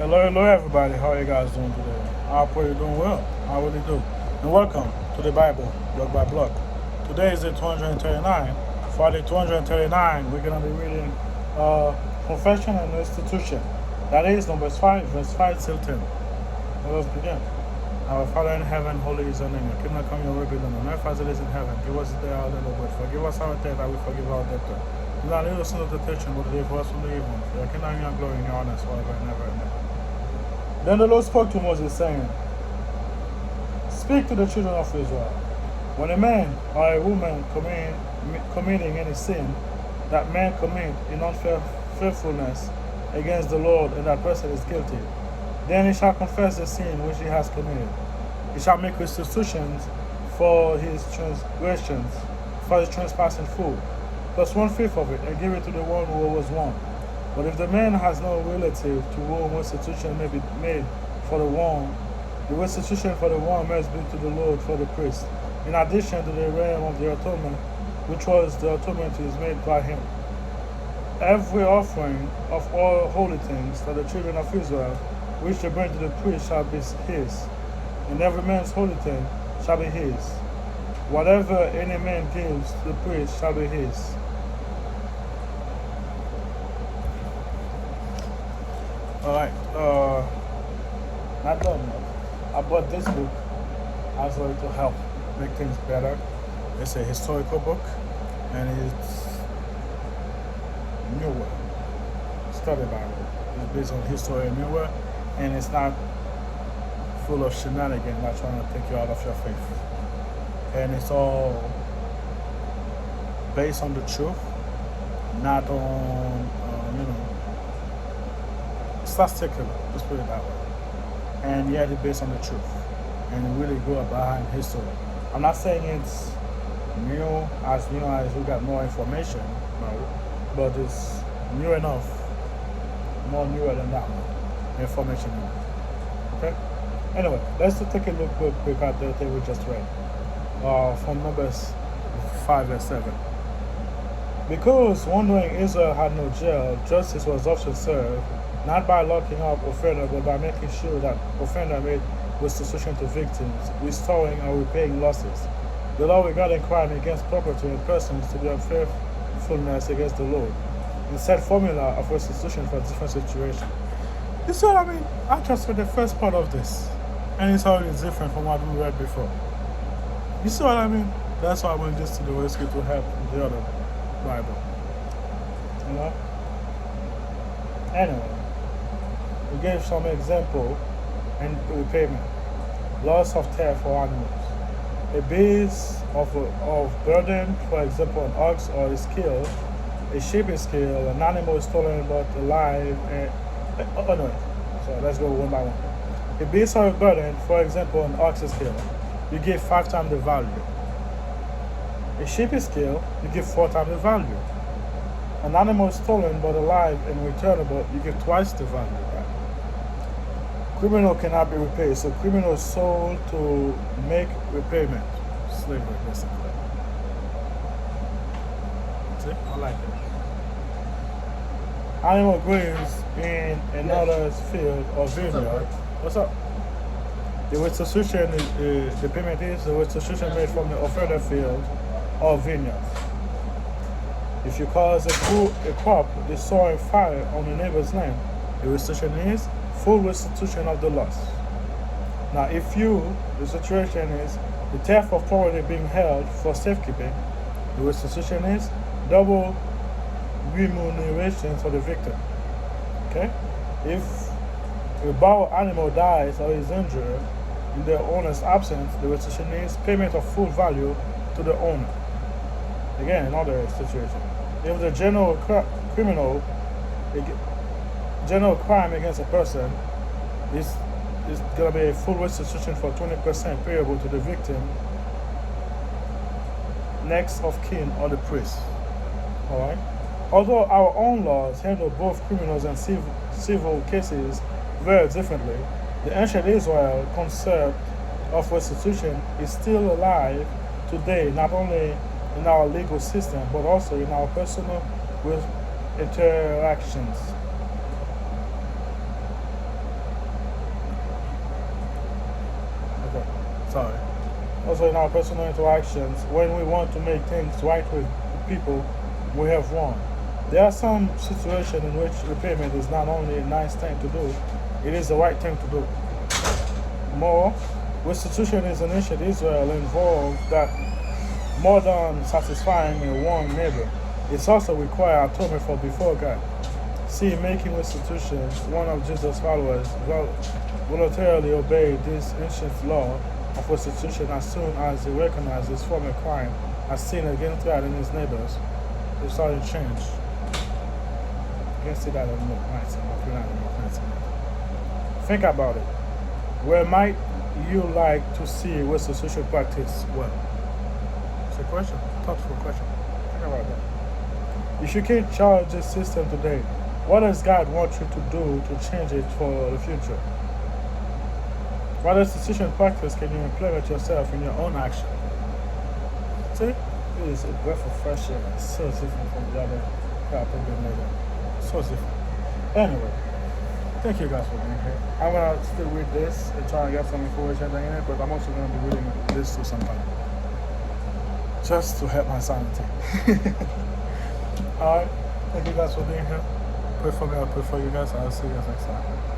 Hello everybody. How are you guys doing today? I pray you're doing well. I really do. And welcome to the Bible, block by block. Today is the 239. For the 239, we're going to be reading Confession and Restitution. That is Numbers 5, verse 5 till 10. Let us begin. Our Father in heaven, holy is your name. Your kingdom come, your will be done on earth as it is in heaven. Give us today our daily bread. Forgive us our debt, that we forgive our debtors. Do not lead us into temptation, but deliver us from the evil. For your kingdom, your glory, and your honor, forever and ever and ever. Then the Lord spoke to Moses, saying, Speak to the children of Israel. When a man or a woman committing any sin, that man commit in unfaithfulness against the Lord, and that person is guilty, then he shall confess the sin which he has committed. He shall make restitutions for his transgressions, for his trespassing full, plus 1/5 of it, and give it to the one who was wrong. But if the man has no relative to whom restitution may be made for the wrong, the restitution for the wrong must be to the Lord for the priest, in addition to the realm of the atonement, which was the atonement is made by him. Every offering of all holy things that the children of Israel which they bring to the priest shall be his, and every man's holy thing shall be his. Whatever any man gives to the priest shall be his. Alright, not done yet. I bought this book as well to help make things better. It's a historical book, and it's newer. Study Bible. It's based on history and newer, and it's not full of shenanigans, not trying to take you out of your faith. And it's all based on the truth, not on, it's not secular, let's put it that way. And yet it's based on the truth. And it really go behind history. I'm not saying it's new as we got more information, no, but it's new enough, more newer than that one, information enough. Okay? Anyway, let's just take a look real quick at the thing we just read. From Numbers 5 and 7. Because wondering Israel had no jail, justice was often served, not by locking up offender, but by making sure that offender made restitution to victims, restoring or repaying losses. The law regarding crime against property and persons to be unfaithfulness against the Lord, and set formula of restitution for different situations. You see what I mean? I just read the first part of this, and it's already different from what we read before. You see what I mean? That's why I went just to the rescue to help the other Bible. You know? Anyway, we gave some example in repayment. Loss of theft for animals. A beast of burden, for example, an ox or is killed, a sheep is killed, an animal is stolen but alive, so let's go one by one. A beast of burden, for example, an ox is killed, you give 5 times the value. A sheep is killed, you give 4 times the value. An animal is stolen but alive and returnable, you give twice the value. Criminal cannot be repaid, so criminal is sold to make repayment. Slavery, basically. See? I like that. Animal graves in another's field or vineyard. What's up? The restitution the payment is the restitution made from the offender field or vineyard. If you cause a crop destroying fire on the neighbor's land, the restitution is full restitution of the loss. Now, the situation is the theft of property being held for safekeeping, the restitution is double remuneration for the victim. Okay? If a borrowed animal dies or is injured in the owner's absence, the restitution is payment of full value to the owner. Again, another situation. If the general crime against a person is going to be a full restitution for 20% payable to the victim, next of kin or the priest. Alright? Although our own laws handle both criminals and civil cases very differently, the ancient Israel concept of restitution is still alive today, not only in our legal system, but also in our personal interactions. Sorry. Also in our personal interactions, when we want to make things right with people, we have wrong. There are some situations in which repayment is not only a nice thing to do, it is the right thing to do. More, restitution is an issue in Israel involved that more than satisfying a wrong neighbor, it's also require atonement for before God. See, making restitution, one of Jesus' followers voluntarily obeyed this ancient law of restitution as soon as he recognized his former crime as sin against God and his neighbors. He started to change. You can see that in the nights, if you're not in the nights. Think about it. Where might you like to see restitution practice well? It's a question, thoughtful question. Think about that. If you can't charge this system today, what does God want you to do to change it for the future? What restitution practice can you implement yourself in your own action? See? It is a breath of fresh air. It's so different from the other crap I've been making. So different. Anyway, thank you guys for being here. I'm going to still read this and try and get some information in it, but I'm also going to be reading this too sometime. Just to help my sanity. Alright, thank you guys for being here. Pray for me, I'll pray for you guys. I'll see you guys next time.